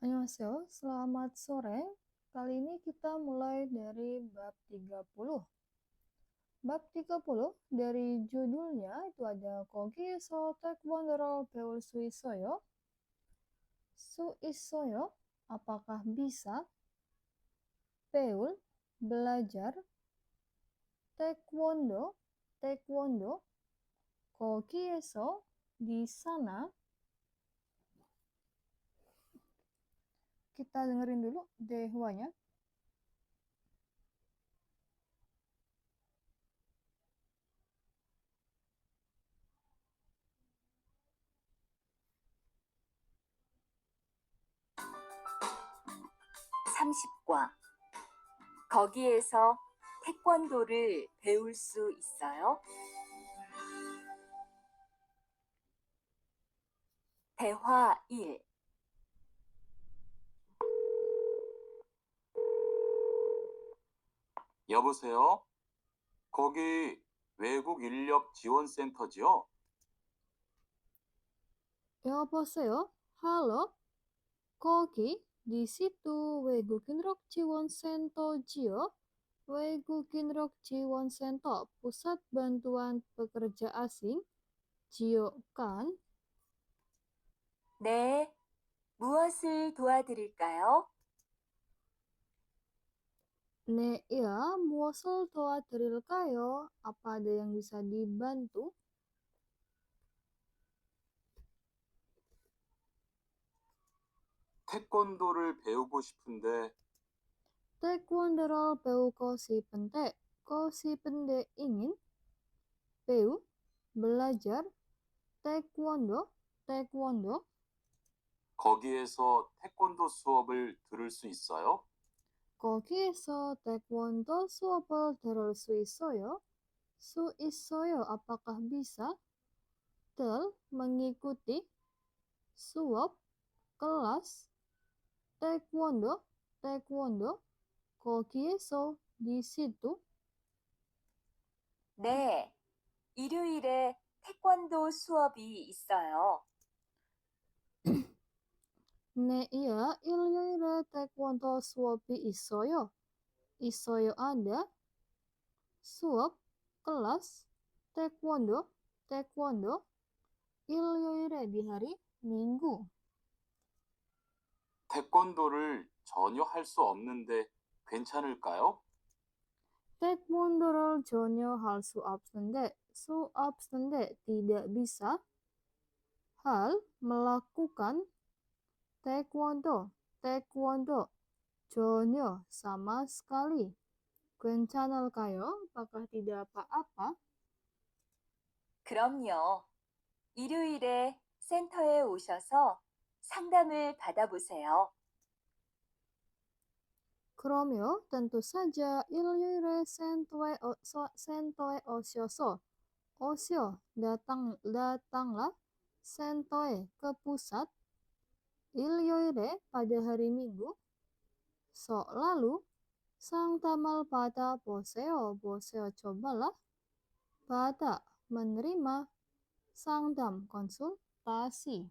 Annyeonghaseyo, selamat sore. Kali ini kita mulai dari bab 30. Bab 30 dari judulnya itu ada 거기에서 태권도를 배울 수 있어요? 수 있어요? Apakah bisa? 배울, belajar. 태권도, 태권도. 거기에서, di sana. Kita dengerin dulu dehwanya. (30과) 거기에서 태권도를 배울 수 있어요? 대화 1. 여보세요? 거기 외국 인력 지원센터지요? 여보세요? Halo? 거기, di situ 외국인력 지원센터지요? 외국인력 지원센터, pusat bantuan pekerja asing, 지요, kan? 네, 무엇을 도와드릴까요? 네, iya, muasal doa드릴까요? Apa ada yang bisa dibantu? 태권도를 배우고 싶은데 태권도를 배우고 싶은데, ingin, 배우, belajar, 태권도, 태권도, 거기에서 태권도 수업을 들을 수 있어요? 거기에서 태권도 수업을 들을 수 있어요? 수 있어요, apakah bisa? 들, mengikuti, suap, kelas, taekwondo, taekwondo, 거기에서, di situ. 네, 일요일에 태권도 수업이 있어요. 네, iya, 일요일에 taekwondo 수업이 있어요. 있어요 ada, suap, kelas, taekwondo, taekwondo, 일요일에 di hari Minggu. 태권도를 전혀 할 수 없는데 괜찮을까요? 태권도를 전혀 할 수 없는데, tidak bisa, hal, melakukan, taekwondo, taekwondo, 전혀, sama sekali. 괜찮을까요? Apakah tidak apa-apa? 그럼요. 일요일에 센터에 오셔서 상담을 받아보세요. 그럼요, tentu saja. 일요일에 센터에 오셔서, datanglah, sentoe, ke pusat, 일요일에, pada hari Minggu, lalu, 상담을 받아보세요, cobalah, pada, menerima, 상담, konsultasi.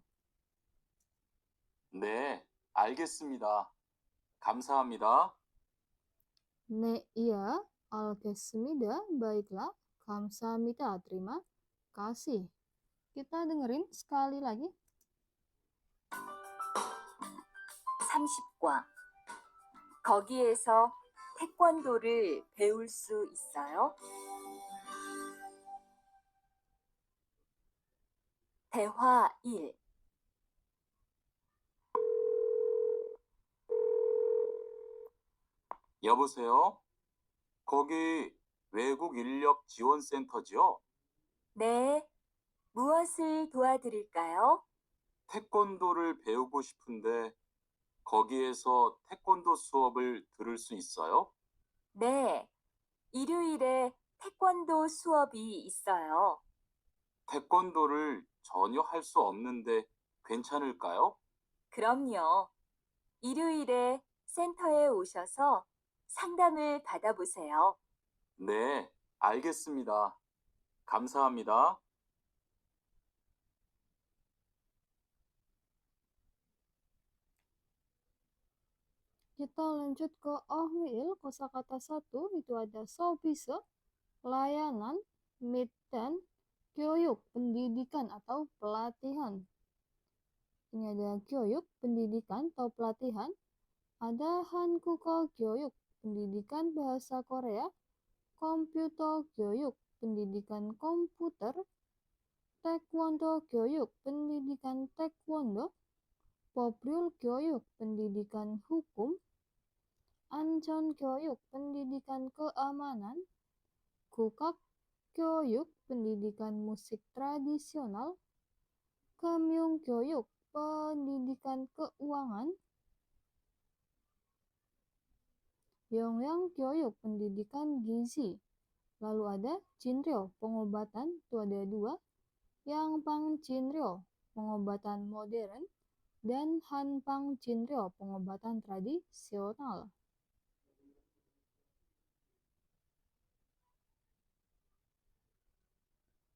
네, 알겠습니다. 감사합니다. 네, iya, algesmida, baiklah, kamsahamnida, terima kasih. Kita dengerin sekali lagi. 30과 거기에서 태권도를 배울 수 있어요? 대화 1. 여보세요? 거기 외국 인력 지원센터지요? 네, 무엇을 도와드릴까요? 태권도를 배우고 싶은데 거기에서 태권도 수업을 들을 수 있어요? 네, 일요일에 태권도 수업이 있어요. 태권도를 전혀 할 수 없는데 괜찮을까요? 그럼요. 일요일에 센터에 오셔서 상담을 받아보세요. 네, 알겠습니다. 감사합니다. Kita lanjut ke Ahwil, kosakata satu itu ada Sobise, layanan, meet, dan Gyoyuk, pendidikan atau pelatihan. Ini ada Gyoyuk, pendidikan atau pelatihan. Ada Hankuko Gyoyuk, pendidikan bahasa Korea. Komputer Gyoyuk, pendidikan komputer. Taekwondo Gyoyuk, pendidikan taekwondo. Pobrul Gyoyuk, pendidikan hukum. Anjon Gyoyuk, pendidikan keamanan. Kukak Gyoyuk, pendidikan musik tradisional. Kemyung Gyoyuk, pendidikan keuangan. Yongyang Gyoyuk, pendidikan gizi. Lalu ada Jinryo, pengobatan, itu ada 2. Yangpang Jinryo, pengobatan modern. Dan Hanpang Jinryo, pengobatan tradisional.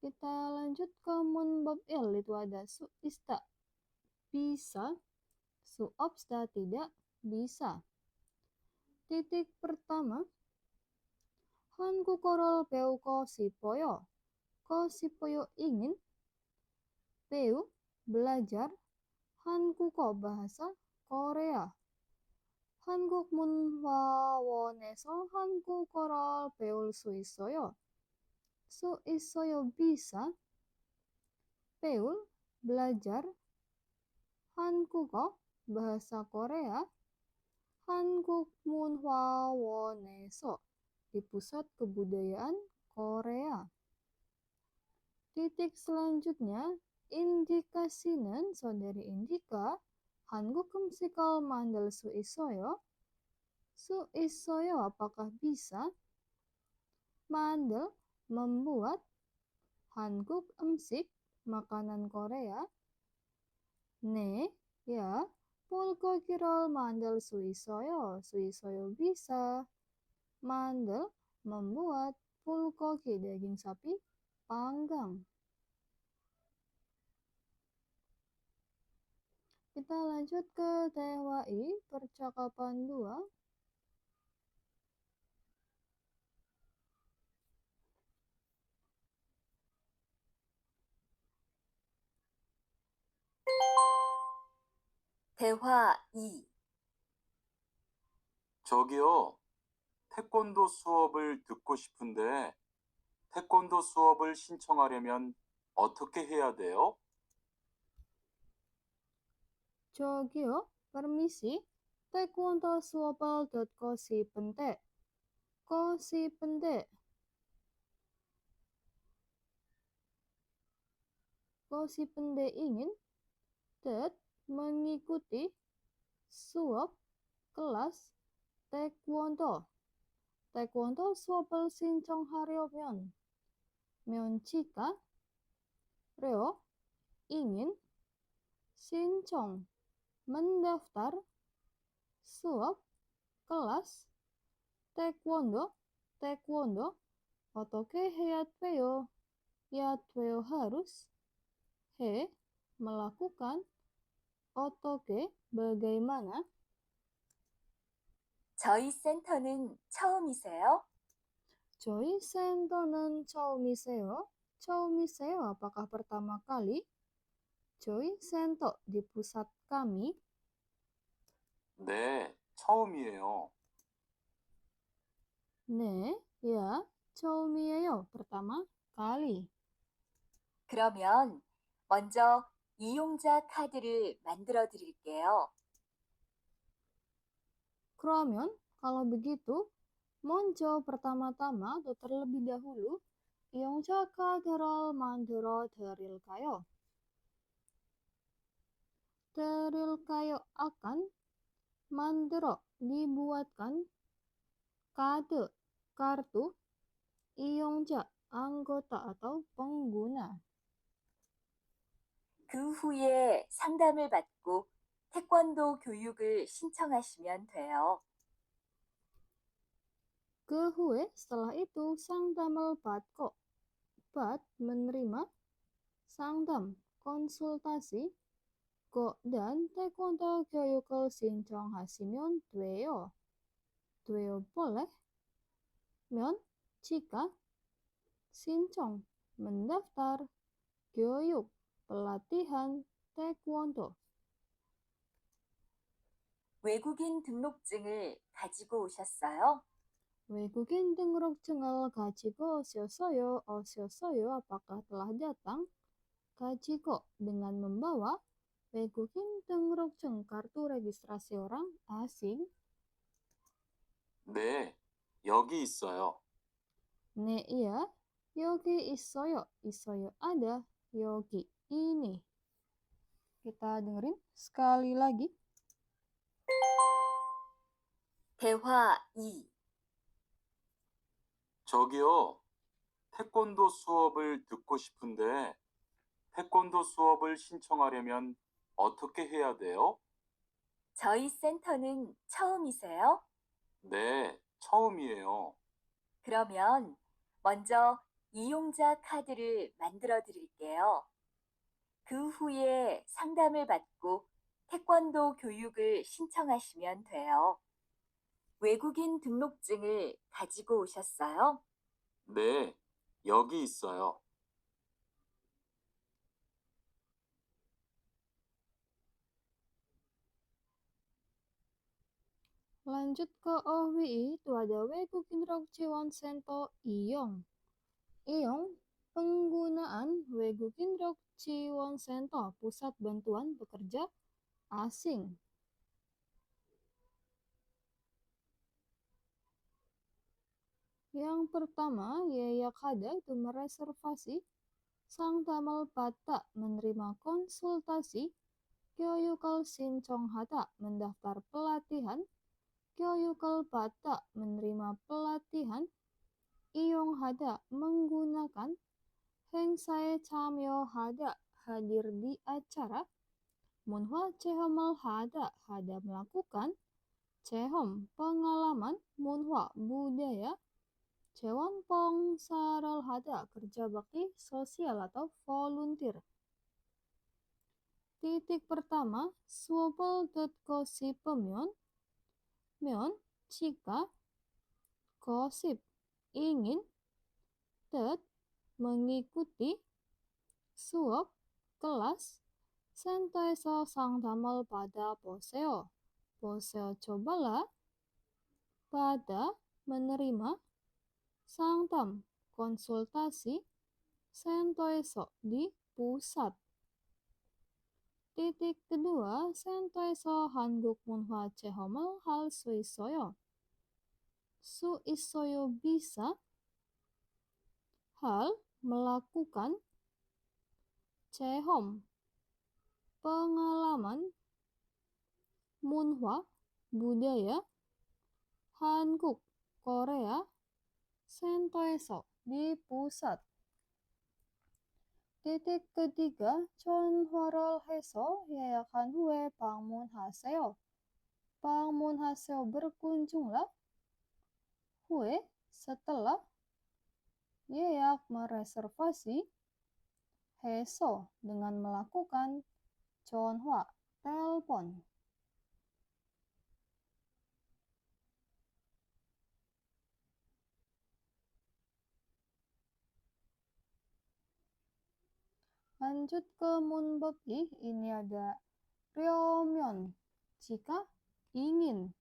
Kita lanjut ke Munbab L, itu ada Suista, bisa. Suopsta, tidak bisa. Titik pertama, Hankukorol peu ko sipoyo. Ko sipoyo ingin. Peu, belajar. Hankuko, bahasa Korea. Hanguk munwa woneso hankukorol peul suisoyo. Suisoyo bisa. Peul, belajar. Hankuko, bahasa Korea. Hanguk munwa woneso, di pusat kebudayaan Korea. Titik selanjutnya, indikasi는, saudari Indika. Hanguk kemsikal mandal suisoyo. Suisoyo, apakah bisa? Mandal, membuat. Hanguk emsik, makanan Korea. Ne, ya. Pulko kirol mandal suisoyo. Suisoyo bisa. Mandal, membuat. Pulkoki, daging sapi panggang. Kita lanjut ke TWI, percakapan 2. 대화 2. 저기요, 태권도 수업을 듣고 싶은데 태권도 수업을 신청하려면 어떻게 해야 돼요? 저기요, permisi. Taekwondo suopal kosi pente. Kosi pente. Kosi pente ingin mengikuti suop kelas taekwondo. Taekwondo suopal 신청하려면. jika reo ingin 신청 mendaftar suop kelas taekwondo 어떻게 해야 돼요? harus melakukan 어떻게 bagaimana. 저희 센터는 처음이세요? 저희 센터는 처음이세요? 처음이세요, apakah pertama kali? 저희 센터, di pusat kami. 네, 처음이에요. 네, ya, 처음이에요, pertama kali. 그러면 먼저 이용자 카드를 만들어 드릴게요. 그러면 kalau begitu, 먼저 pertama-tama atau terlebih dahulu, 이용자 카드를 만들어 드릴까요? 드릴까요? akan 만들어, dibuatkan, kade, kartu. 이용자, anggota atau pengguna. 그 후에 상담을 받고 태권도 교육을 신청하시면 돼요. 그 후에, setelah itu, 상담을 받고, menerima, 상담, konsultasi, dan 태권도 교육을 신청하시면 돼요. 돼요 boleh, 면, jika, 신청, mendaftar, 교육, pelatihan, taekwondo. 외국인 등록증을 가지고 오셨어요? 외국인 등록증을 가지고 오셨어요. Apakah telah datang? 가지고 dengan membawa 외국인 등록증 kartu registrasi orang asing. 네, 여기 있어요. 네, iya. 여기 있어요. 있어요 ada. 여기 ini. Kita dengerin sekali lagi. 대화 2. 저기요, 태권도 수업을 듣고 싶은데 태권도 수업을 신청하려면 어떻게 해야 돼요? 저희 센터는 처음이세요? 네, 처음이에요. 그러면 먼저 이용자 카드를 만들어 드릴게요. 그 후에 상담을 받고 태권도 교육을 신청하시면 돼요. 외국인 등록증을 가지고 오셨어요? 네, 여기 있어요. Lanjut ke OWI, itu ada 외국인 지원 센터 이용. 이용, penggunaan 외국인 지원 센터, pusat bantuan pekerja asing. Yang pertama, 예약하다 itu mereservasi. 상담을 받다, menerima konsultasi. 교육을 신청하다, mendaftar pelatihan. 교육을 받다, menerima pelatihan. 이용하다, menggunakan. 행사에 참여하다, hadir di acara. 문화 체험을 하다, melakukan. 체험, pengalaman. 문화, budaya. 재원 봉사를 하다, kerja bakti sosial atau volunteer. Titik pertama, 수업을 듣고 싶으면, jika, gosip, ingin, 뜻, mengikuti, 수업, kelas, 센터에서 상담을 받아보세요. 보세요, cobalah, pada, menerima, 상담, konsultasi, 센터에서, di pusat. Titik kedua, 센터에서 한국 문화 체험을 할 수 있어요. 수 있어요 bisa, hal, melakukan, 체험, pengalaman, 문화, budaya, 한국, Korea, 센터에서, di pusat. titik ketiga, 전화를 해서 예약한 후에 방문하세요. 방문하세요, berkunjunglah. 후에, setelah, 예약, mereservasi, 해서, dengan melakukan, 전화, telepon. Lanjut ke 문법기, ini ada 려면, jika, ingin.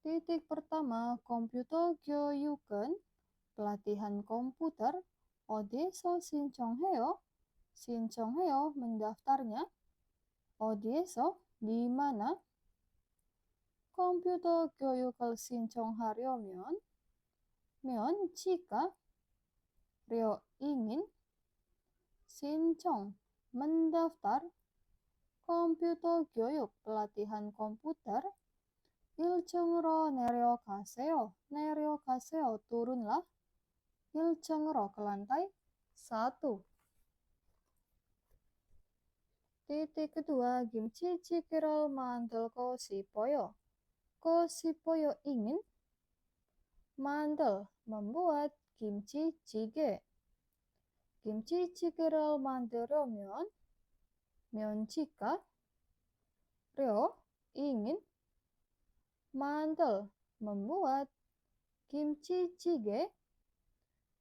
Titik pertama, komputer 교육은, pelatihan komputer, 어디에서 신청해요? 신청해요, mendaftarnya. 어디에서, di mana. 컴퓨터 교육을 신청하려면, jika, 려, ingin, 신청, mendaftar, komputer 교육, pelatihan komputer, 1층으로 내려가세요. 내려가세요. turunlah. 1층으로 ke lantai 1. Titik kedua, kimchi jjigae를 만들고 싶어요. Ko 싶어요 ingin mandel membuat kimchi jjigae. Kimchi jjigae를 만들려면 면치가 려 ingin mandel membuat kimchi jjigae.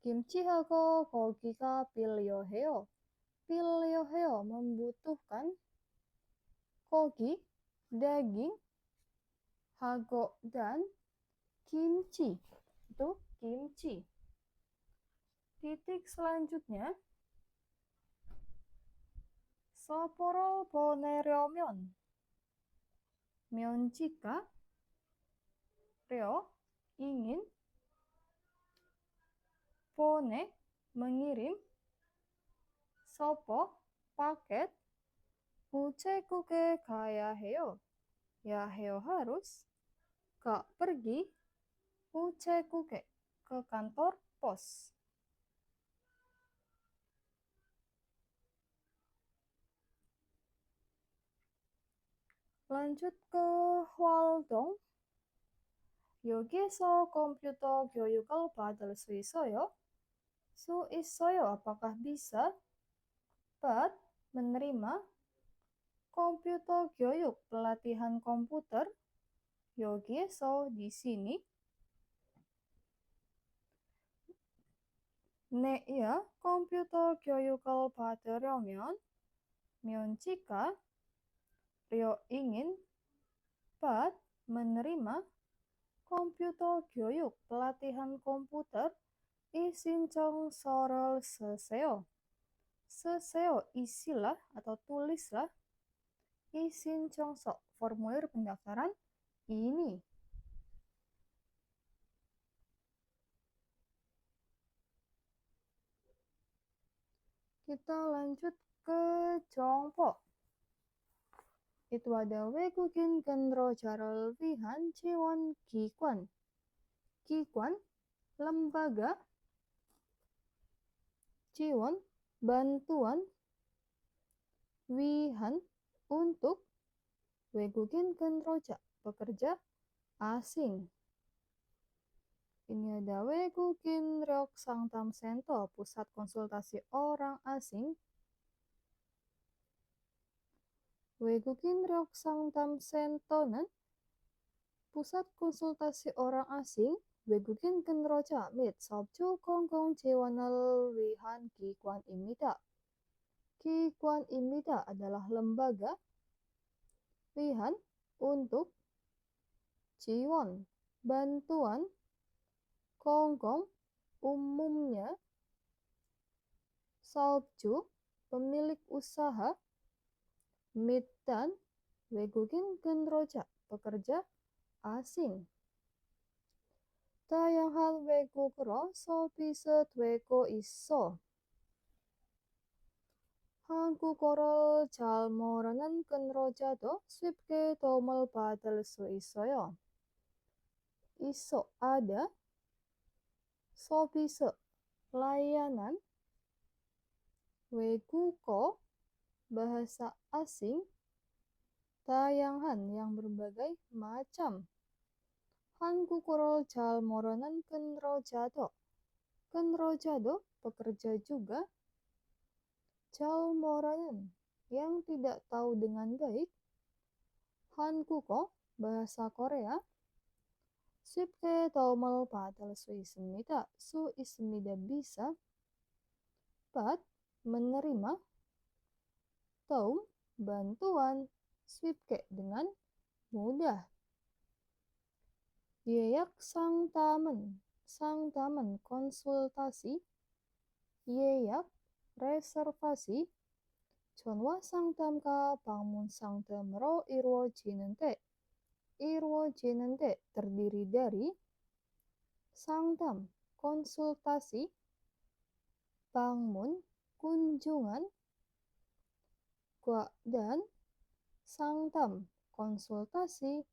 김치하고 고기가 필요해요. 필요해요 membutuhkan 고기, daging, hago dan kimchi. Itu kimchi. Titik selanjutnya, Sapporo 보내려면 면치가 려 ingin 보내 mengirim sopo paket 우체국에 가야 해요. Ya 해요 harus pergi 우체국에 ke kantor pos. Lanjut ke Hwaldong. 여기서 컴퓨터 교육을 받을 수 있어요? 수 있어요. Apakah bisa? But menerima komputer 교육 pelatihan komputer. 여기서 di sini. 네, ya, komputer 교육을 받으려면 면치가 려 ingin but menerima komputer 교육 pelatihan komputer 이신청서를 쓰세요. 쓰세요 isilah atau tulislah 이신청서 formulir pendaftaran ini. Kita lanjut ke Jongpo. Itu ada 외국인 근로자를 위한 지원 기관. 기관, lembaga, 지원, bantuan, 위한, untuk, 외국인 근로자, pekerja asing. Ini ada 외국인 상담센터, pusat konsultasi orang asing. 외국인 상담센터는 pusat konsultasi orang asing. 외국인 근로자 및 사업주 공공 지원을 위한 기관입니다. 기관입니다 adalah lembaga, 위한 untuk, 지원 bantuan, 공공 umumnya, 사업주 pemilik usaha, 및 dan 외국인 근로자 pekerja asing. 다양한 외국어로 서비스되고 있어. 한국어를 잘 모르는 근로자도 쉽게 도움을 받을 수 있어요. 있어 ada, 서비스 layanan, 외국어 bahasa asing, 다양한 yang berbagai macam. 한국어를 잘 모르는 근로자도, 근로자도 pekerja juga, 잘 모르는 yang tidak tahu dengan baik, 한국어 bahasa Korea, 쉽게 도움을 받을 수 있습니다. 수 있습니다 bisa, but menerima, doum bantuan, 쉽게 dengan mudah. 예약 상담은, 상담은 konsultasi, 예약 reservasi, 전화 상담과 방문 상담으로 이루어지는데, 이루어지는데 terdiri dari 상담, konsultasi, 방문, kunjungan, dan 상담, konsultasi,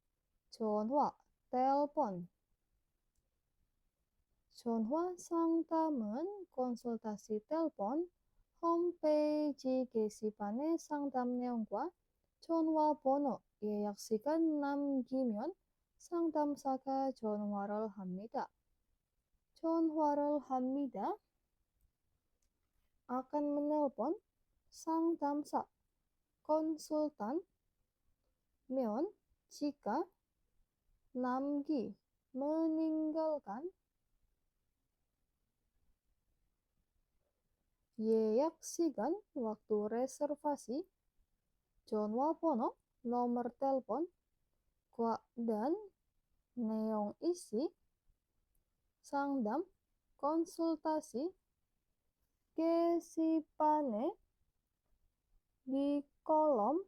전화, telepon. 전화 상담은 konsultasi telepon, 홈페이지 게시판의 상담 내용과 전화번호, 예약 시간 남기면 상담사가 전화를 합니다. 전화를 합니다. akan menelpon 상담사, konsultan, 면, jika, 남기, meninggalkan, 예약 시간, waktu reservasi, 전화번호, nomor telepon, dan neong isi, 상담, konsultasi, 게시판에, di kolom,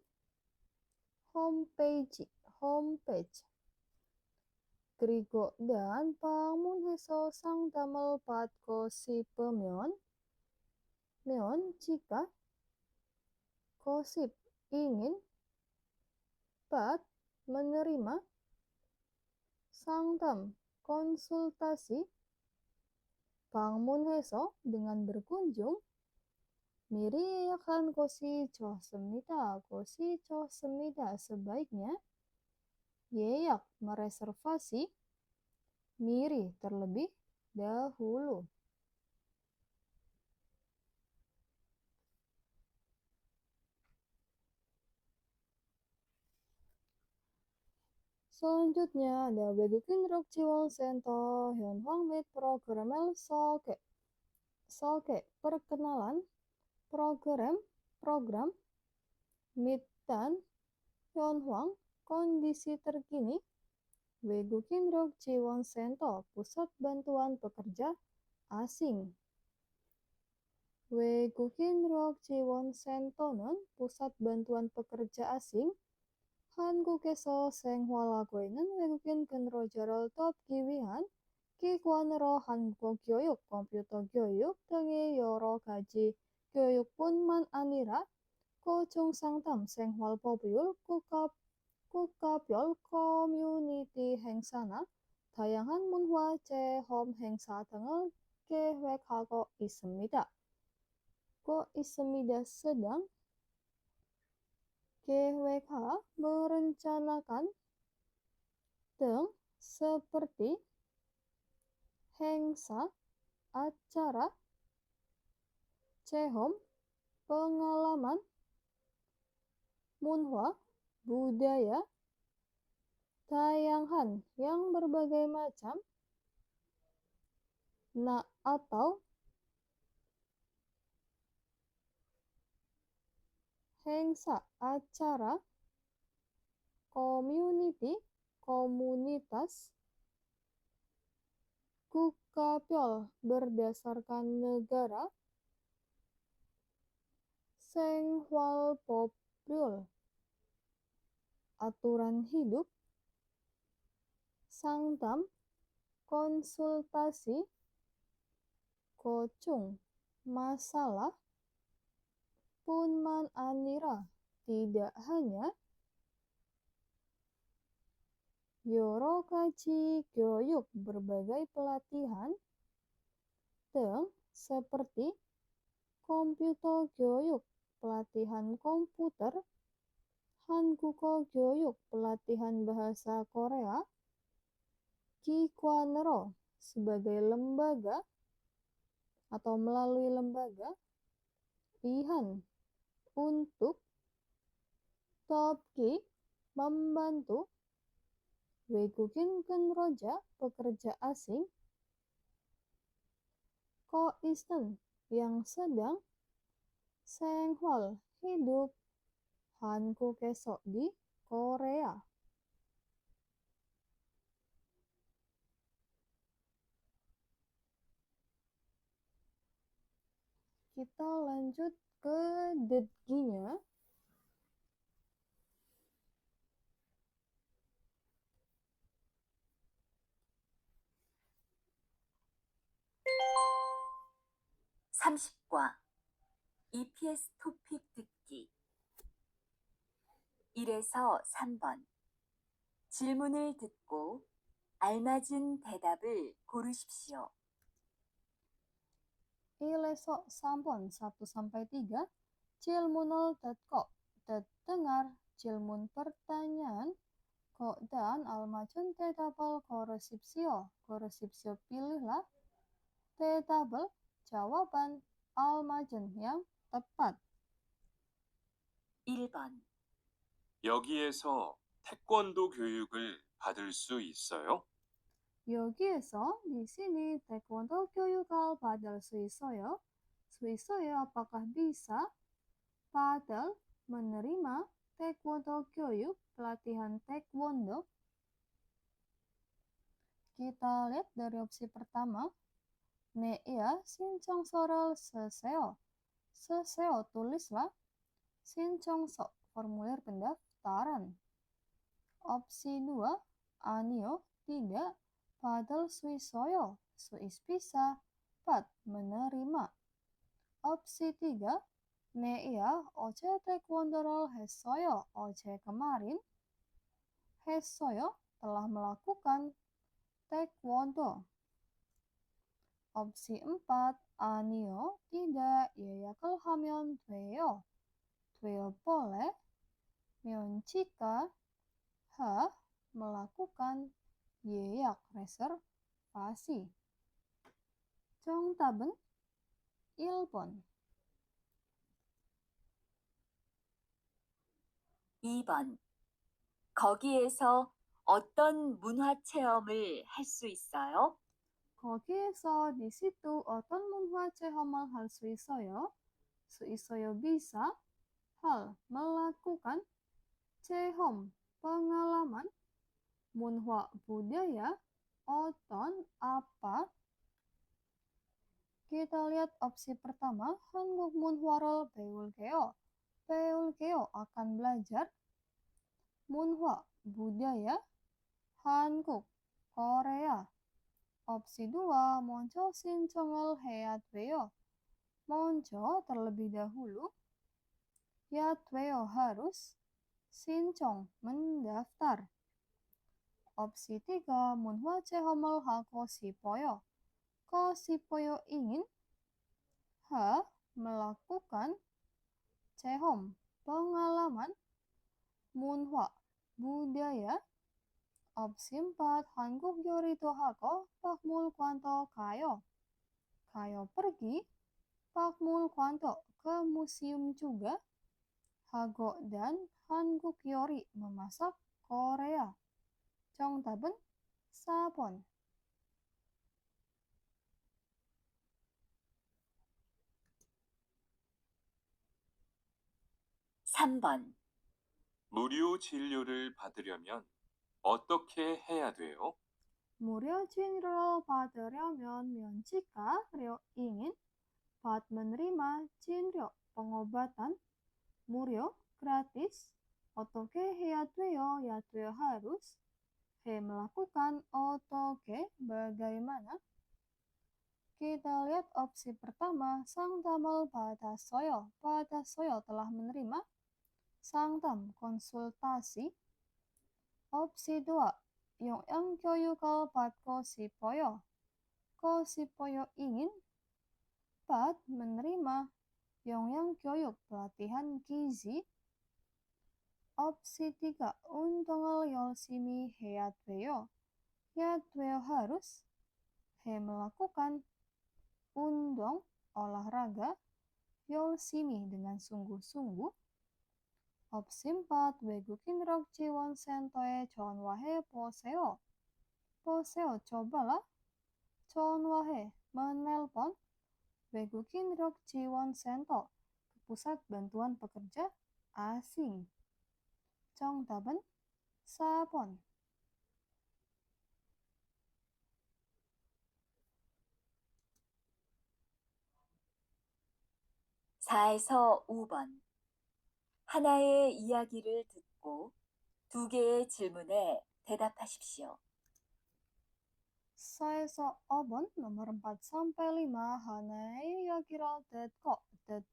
homepage, 그리고 dan 방문해서 상담을 받고 싶으면, jika, gosip, ingin, menerima, 상담, konsultasi, 방문해서 dengan berkunjung, 미리 예약한 곳이 좋습니다. sebaiknya 예약, mereservasi, 미리, terlebih dahulu. Selanjutnya ada 외국인으로 지원센터 현황 및 프로그램을 소개. perkenalan, program, 및 dan 현황, kondisi terkini. 외국인으로 지원센터, pusat bantuan pekerja asing. 외국인으로 지원센터는 pusat bantuan pekerja asing. 한국에서 생활하고 있는 외국인 근로자를 돕기 위한 기관으로 한국어 교육, 컴퓨터 교육 등의 여러 가지 교육뿐만 아니라 고중상담, 생활법률, 국가별 커뮤니티 행사나 다양한 문화 체험 행사 등을 계획하고 있습니다. sedang 계획하, merencanakan, 등, seperti, 행사, acara, 체험, pengalaman, 문화, budaya, tayangan yang berbagai macam, atau 행사, acara, community, komunitas, 국가별, berdasarkan negara, 생활법률, aturan hidup, 상담, konsultasi, 고충, masalah, 뿐만 아니라, tidak hanya, 여러 가지 교육, berbagai pelatihan, 등, seperti, komputer 교육, pelatihan komputer, 한국어 교육, pelatihan bahasa Korea, 기관으로, sebagai lembaga, atau melalui lembaga, ihan, untuk, 돕기, membantu, 외국인 근로자, pekerja asing, koisten, yang sedang, 생활, hidup, 한국에서, di Korea. Kita lanjut ke dedginya. (30과) EPS 토픽 듣기 1에서 3번 질문을 듣고 알맞은 대답을 고르십시오. 1에서 3번 1-3. 질문을 듣고 dengar 질문 pertanyaan dan almacun 대답을 고르십시오. 고르십시오. Pilihlah 대답을 jawaban almacun yang tepat. 1번. 여기에서 태권도 교육을 받을 수 있어요? 여기에서 di sini taekwondo 교육을 받을 수 있어요? 수 있어요. Apakah bisa? Padahal menerima taekwondo 교육, pelatihan taekwondo. Kita lihat dari opsi pertama. Iya, 신청서를 쓰세요. 쓰세요, tulislah. 신청서, formulir pendaftaran. Opsi 2, 아니요, tidak. 받을 수 있어요. 수 bisa. Pat, menerima. Opsi 3, iya, 어제 taekwondo를 했어요. 어제 kemarin. 했어요, telah melakukan taekwondo. Opsi 4, 아니요, tidak. 예약을 하면 돼요. 돼요, boleh. jika. melakukan 예약, reservasi. 정답은 1번. 2번. 거기에서 어떤 문화 체험을 할 수 있어요? 거기에서 di situ 어떤 문화 체험을 할 수 있어요? 수 있어요, bisa. hal, melakukan. 체험, pengalaman. 문화, budaya. 어떤, apa. Kita lihat opsi pertama, 한국 문화를 배울게요. 배울게요, akan belajar. 문화, budaya. 한국, Korea. Opsi 2, 먼저 신청을 해야 돼요. 먼저, terlebih dahulu. 해야 돼요, harus. 신청, mendaftar. Opsi 3, 문화 체험을 하고 싶어요. 싶어요, ingin. melakukan. 체험, pengalaman. 문화, budaya. Opsi 4, 한국 요리도 하고 박물관도 가요. 가요, pergi. 박물관도, ke museum juga. 하고 dan 한국 요리, memasak Korea. 정답은 4번. 3번. 무료 진료를 받으려면 어떻게 해야 돼요? 무료 진료를 받으려면 jika ingin menerima 진료, pengobatan 무료, gratis. 어떻게 해야 돼요? 해야 돼요, harus. melakukan. 어떻게, bagaimana. Kita lihat opsi pertama, 상담을 받았어요. 받았어요, telah menerima. 상담, konsultasi. Opsi 2, 영양 교육을 받고 싶어요. 싶어요, ingin. menerima. 영양 교육, pelatihan gizi. Opsi 3, 운동을 열심히 해야 돼요. 해야 돼요, harus. melakukan. 운동, olahraga. 열심히, dengan sungguh-sungguh. Opsi 4, 외국인 력 지원 센터에 전화해 보세요. 보세요, cobalah. 전화해, menelpon. 외국인 력 지원 센터, pusat bantuan pekerja asing. 정답은 4번. 4에서 5번. 하나의 이야기를 듣고 2개의 질문에 대답하십시오. 4에서 5번, nomor 4-5. 하나의 이야기를 듣고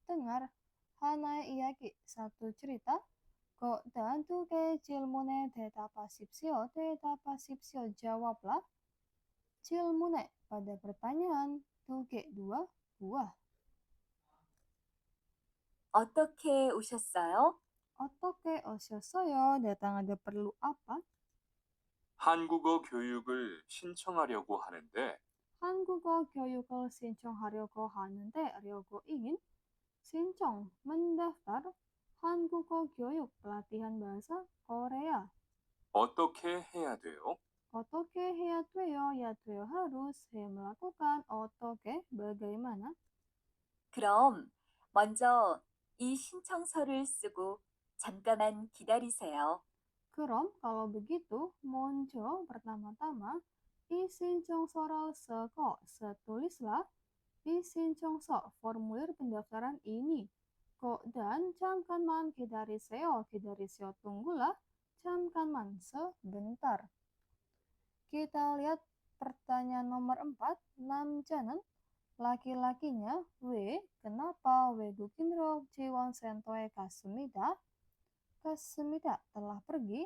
dengar. 하나의 이야기, satu cerita. Dan 두 개의 질문에 대답하십시오. jawablah. 질문에 pada pertanyaan, dua buah. 어떻게 오셨어요? 어떻게 오셨어요? datang ada perlu apa? 한국어 교육을 신청하려고 하는데 한국어 교육을 신청하려고 하는데, 하려고 ingin, 신청, mendaftar, 한국어 교육, pelatihan bahasa Korea. 어떻게 해야 돼요? 어떻게 해야 돼요? ya 돼요 harus, 해 melakukan, 어떻게, bagaimana. 그럼 먼저 이 신청서를 쓰고 잠깐만 기다리세요. 그럼 kalau begitu, 먼저 pertama-tama 이 신청서를 쓰고, setulislah 이 신청서, formulir pendaftaran ini. Dan 잠깐만 기다리세요. 기다리세요, tunggulah. 잠깐만, sebentar. Kita lihat pertanyaan nomor 4. 남자는, laki-lakinya, 왜, kenapa, 외국인으로 지원센터에 갔습니다. 갔습니다, telah pergi.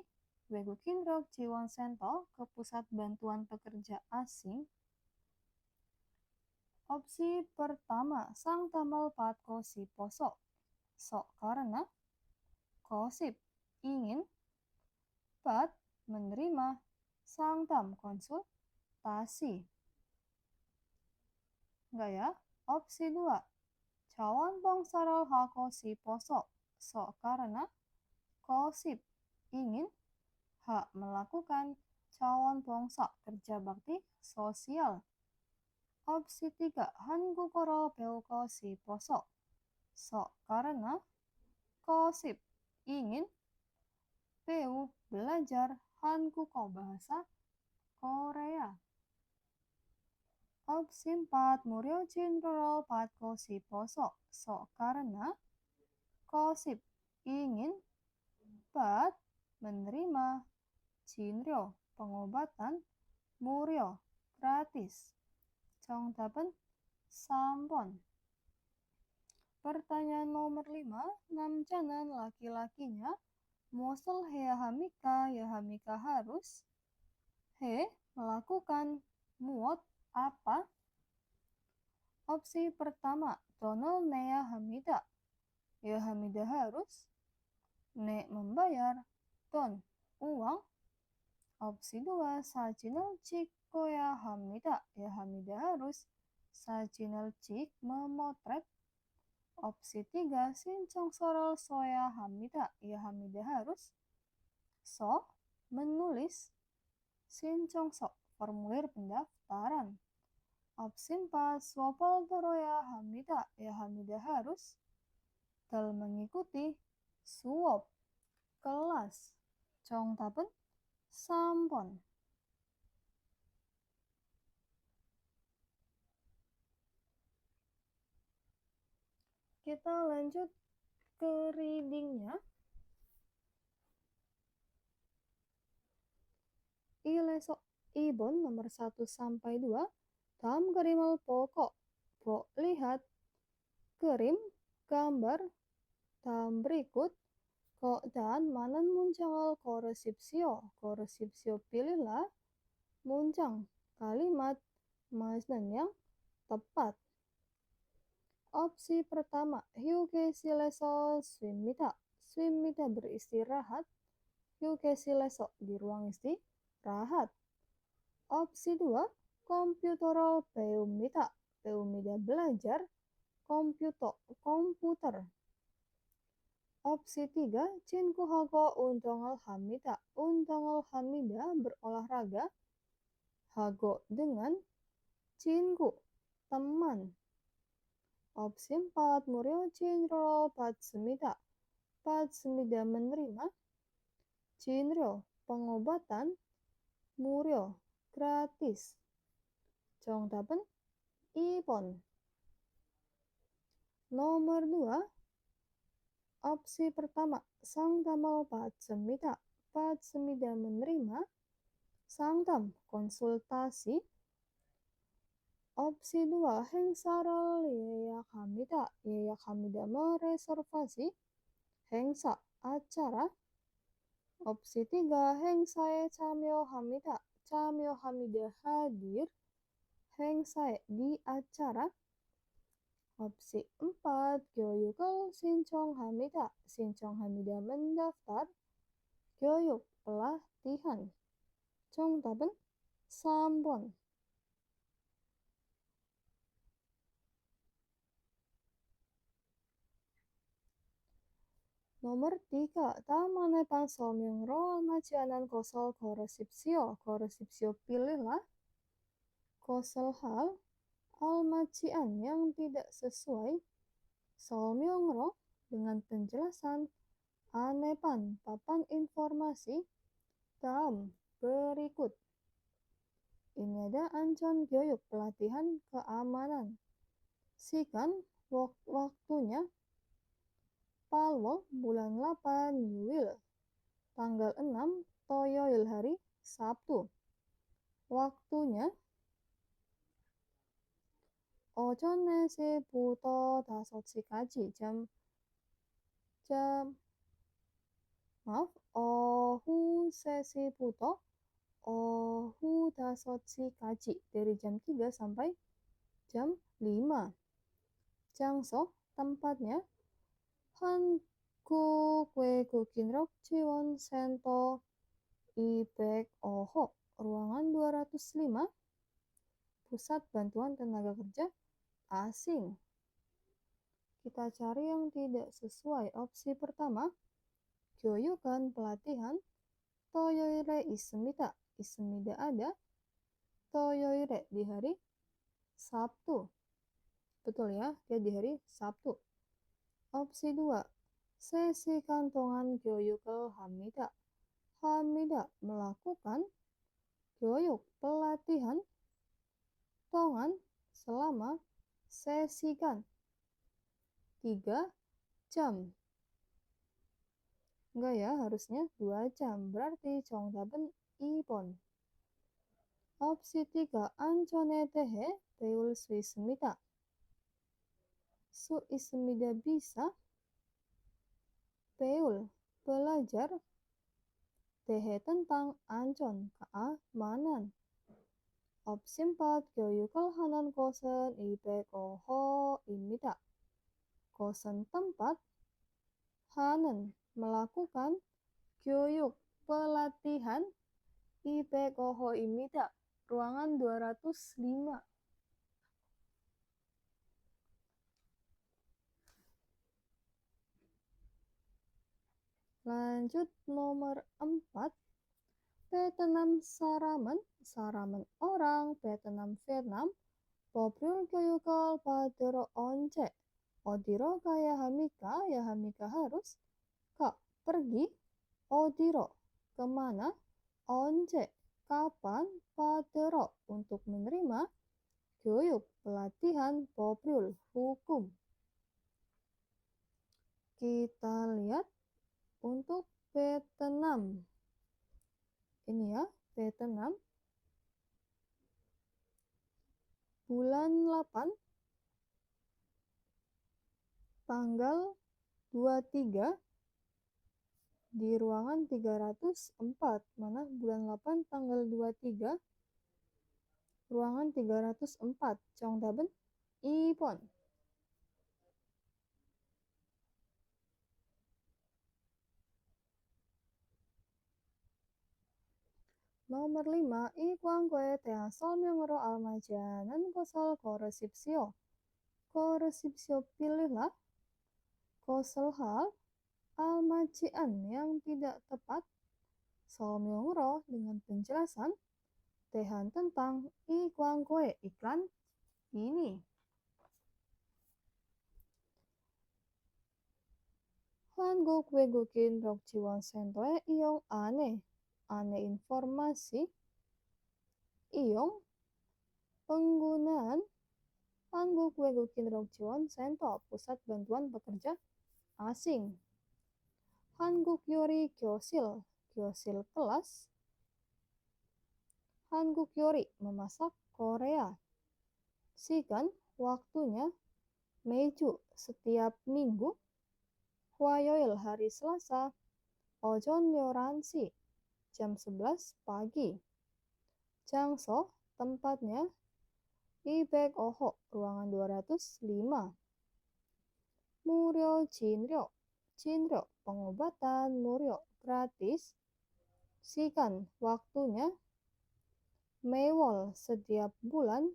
외국인으로 지원센터, ke pusat bantuan pekerja asing. Opsi pertama, sang tamal patko si poso. Karena, kosip, ingin, pat, menerima, sangtam, konsultasi. Enggak ya? Opsi 2, cawan bongsaral hako si poso. Karena, kosip, ingin, hak melakukan, cawan bongsa, kerja bakti sosial. Opsi 3, 한국어로 배우고 싶어서. karena, kosip, ingin, belajar 한국어 bahasa Korea. Opsi 4, 무료 진로로 받고 싶어서. karena, kosip, ingin, menerima, 진료, pengobatan, 무료, gratis. 정답은 3번. Pertanyaan nomor 5. 남자는, laki-lakinya, 무엇을 해야 합니까? ya 합니까 harus. melakukan, muot, apa. Opsi pertama, 돈을 내야 합니다. ya 합니다 harus. membayar, 돈, uang. Opsi 2, 사진을 찍어야 합니다. ya 합니다 harus. 사진을 memotret. Opsi 3, 신청서를 써야 합니다. ya 합니다 harus. menulis. 신청서, formulir pendaftaran. Opsi 4, 수업을 들어야 합니다. ya 합니다 harus. mengikuti, 수업, kelas. 정답은 3번. Kita lanjut ke readingnya. Ilesok ibon nomor 1 sampai 2. 다음 그림을 보고, lihat 그림, gambar, dalam berikut. Dan 많은 문장을 고르십시오. pilihlah 문장, kalimat, 맞는 yang tepat. Opsi pertama, 휴게실에서 쉽니다. 쉽니다 beristirahat. 휴게실에서 di ruang istirahat. Opsi 2, komputer을 배웁니다. 배웁니다 belajar. komputer. Opsi 3, 친구하고 운동을 합니다. 운동을 합니다 berolahraga. 하고 dengan, 친구, teman. Opsi 4, 무료 진료 받습니다. 받습니다 menerima. 진료, pengobatan, 무료, gratis. 정답은 2번. Nomor 2. Opsi pertama, 상담을 받습니다. 받습니다 menerima. 상담, konsultasi. Opsi 2, 행사를 예약합니다. 예약합니다 mereservasi. 행사, acara. Opsi 3, 행사에 참여합니다. 참여합니다 hadir. 행사에 di acara. Opsi 4, 교육을 신청합니다. 신청합니다 mendaftar. 교육 pelatihan. 정답은 3번. Nomor 3, dalam menepan 설명으로 알맞지 않은 것을 걸으십시오. 걸으십시오 pilihlah. 것을 hal almaci yang tidak sesuai. 설명으로 dengan penjelasan. Anepan papan informasi dalam berikut. Ini ada anjuran 교육 pelatihan keamanan. Sikan waktunya 8 bulan 8 Yuil tanggal 6 Toyoil hari Sabtu. Waktunya 오전 4시부터 5시까지 오후 3시부터 오후 5시까지 dari jam 3 sampai jam 5. 장소 tempatnya 한국외국인력지원센터 205 ruangan 205 pusat bantuan tenaga kerja asing. Kita cari yang tidak sesuai. Opsi pertama, 교육은 pelatihan 토요일에 있습니다. 있습니다 ada, 토요일에 di hari Sabtu. Betul ya, dia di hari Sabtu. Opsi 2, 세시간 동안 교육을 합니다. 합니다 melakukan, 교육 pelatihan 동안 selama, 세시간 3 jam. Enggak ya, harusnya 2 jam. Berarti 정답은 2번. Opsi 3, 안전에 대해 배울 수 있습니다. 수 있습니다 bisa, 배울 belajar, 대해 tentang 안전 keamanan. Opsi 4, 교육을 하는 곳은 205호입니다. 곳은 tempat, ha는 melakukan, 교육 pelatihan 205호입니다. ruangan 205. Lanjut nomor 4. 베트남 사람은 orang, 베트남 Vietnam. 법률 교육을 받으러 언제, 어디로 가야 합니까? harus pergi, 어디로, kemana, 언제, kapan, 받으러, untuk menerima, 교육, pelatihan, 법률, hukum. Kita lihat untuk Vietnam. Ini ya, Vietnam. Bulan 8 tanggal 23 di ruangan 304. Mana bulan 8 tanggal 23 ruangan 304. 정답은 2번. Nomor 5. 이 광고에 대한 설명으로 알맞지 않은 것을 걸으십시오. 걸으십시오 pilihlah. 것을 hal almaci yang tidak tepat. 설명으로 dengan penjelasan. 대한 tentang 이 광고의 iklan ini. 한국 외국인력 지원센터의 이용 안내 informasi, i용 penggunaan Hangguk 외국인력 지원센터 pusat bantuan pekerja asing. 한국 요리 교실 kelas. 한국 요리 memasak Korea. 시간 waktunya 매주 setiap minggu. 화요일 hari Selasa. ojon 11시, jam 11 pagi. 장소, tempatnya, 205, ruangan 205. 무료 진료, 진료, pengobatan murio, gratis. Sikan, waktunya. 매월, setiap bulan.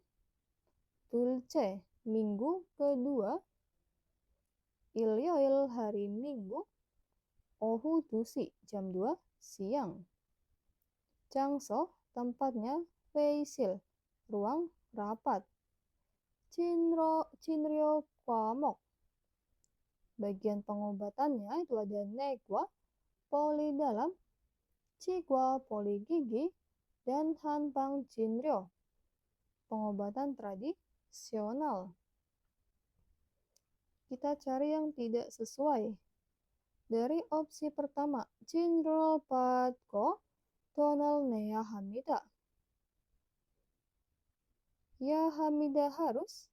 둘째, minggu kedua. 일요일, hari minggu. 오후 2시, jam 2 siang. 장소, tempatnya. 회의실, ruang rapat. 진료 과목, bagian pengobatannya itu ada negwa, poli dalam, cigwa, poli gigi, dan hanbang 진료, pengobatan tradisional. Kita cari yang tidak sesuai. Dari opsi pertama, 진료 받고 돈을 내야 합니다. Ya hamida harus,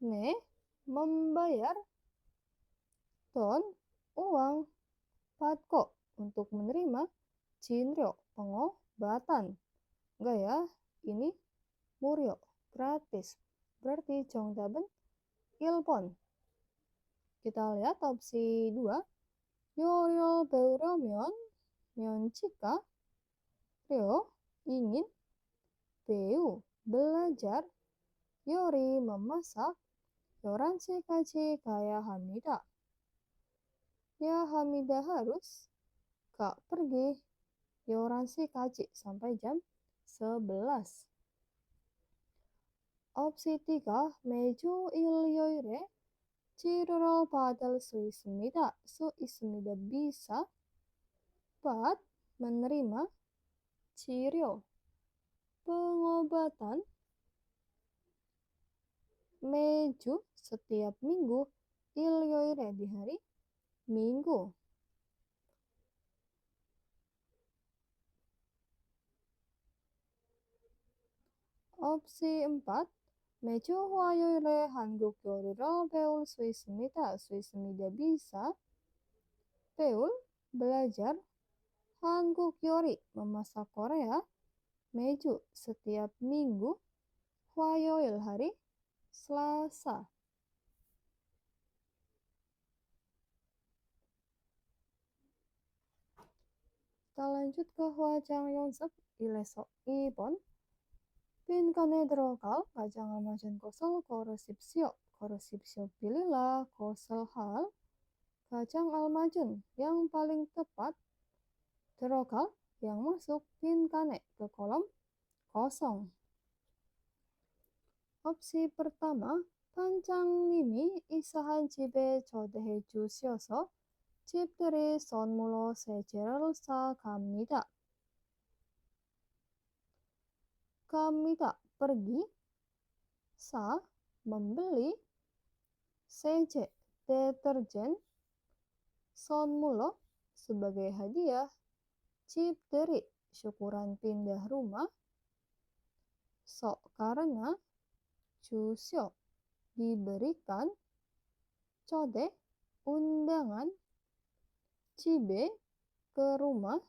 ne, membayar, don, uang, 받고, untuk menerima, 진료, pengobatan. Enggak ya, ini 무료, gratis. Berarti 정답은 1번. Kita lihat opsi 2. 요리를 배우려면 면치가, 료, ingin, 배우, belajar, 요리, memasak, 11시까지 가야 합니다. Ya hamida harus, kak pergi, 11시까지, sampai jam 11. opsi 3, 매주 일요일에 치료를 받을 수 있습니다. 수 있습니다, bisa, 받, menerima, 치료, pengobatan, 매주, setiap minggu, 일요일에, di hari minggu. opsi 4, 매주 화요일에 한국 요리를 배울 수 있습니다. 수 있습니다, bisa, 배울, belajar, 한국 요리, memasak Korea, 매주, setiap minggu, 화요일, hari Selasa. Kita lanjut ke 화장 연습 1에서 2번. 빈칸에 들어갈 가장 알맞은 것을 고르십시오. 고르십시오. Pilihlah kosel hal 가장 almajun, yang paling tepat. 들어갈, yang masuk, 빈칸에, ke kolom kosong. opsi pertama, 반장님이 이사한 집에 초대해 주셔서 집들이 선물로 세제를 사갑니다. 갑니다, pergi. Sa, membeli. 세제, deterjen. 선물로, sebagai hadiah. 집들이, syukuran pindah rumah. So, karena. 주셔, diberikan. 초대, undangan. 집에, ke rumah.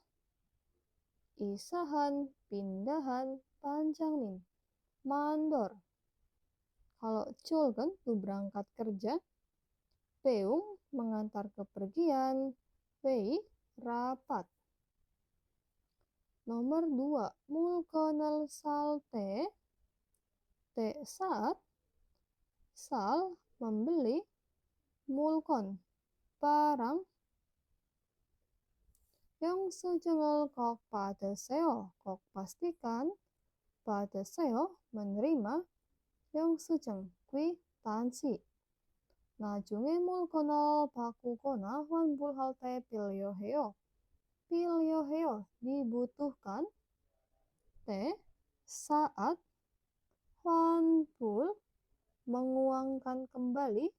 Isahan, pindahan. 반장님, mandor. Kalau culken, tuh berangkat kerja. Peung, mengantar kepergian. Pei, rapat. Nomor 2, mulkonal salte. Te, saat. Sal, membeli. Mulkon, barang. 영수증을 꼭 받으세요. 꼭 pastikan. 받으세요, menerima. 영수증, kwitansi. 나중에 물건을 바꾸거나 환불할 때 필요해요. 필요해요, dibutuhkan. T, saat. 환불, menguangkan kembali.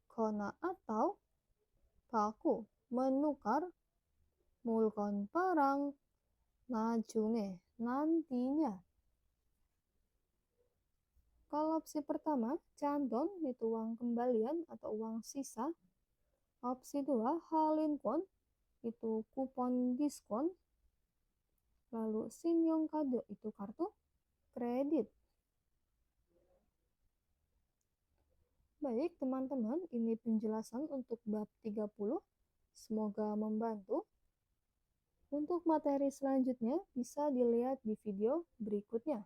거나 atau. 바꾸, menukar. 물건, barang. 나중에, nantinya. Kalau opsi pertama, candon, itu uang kembalian atau uang sisa. Opsi 2, halinkwon, itu kupon diskon. Lalu Sinyonkade itu kartu kredit. Baik teman-teman, ini penjelasan untuk bab 30. Semoga membantu. Untuk materi selanjutnya bisa dilihat di video berikutnya.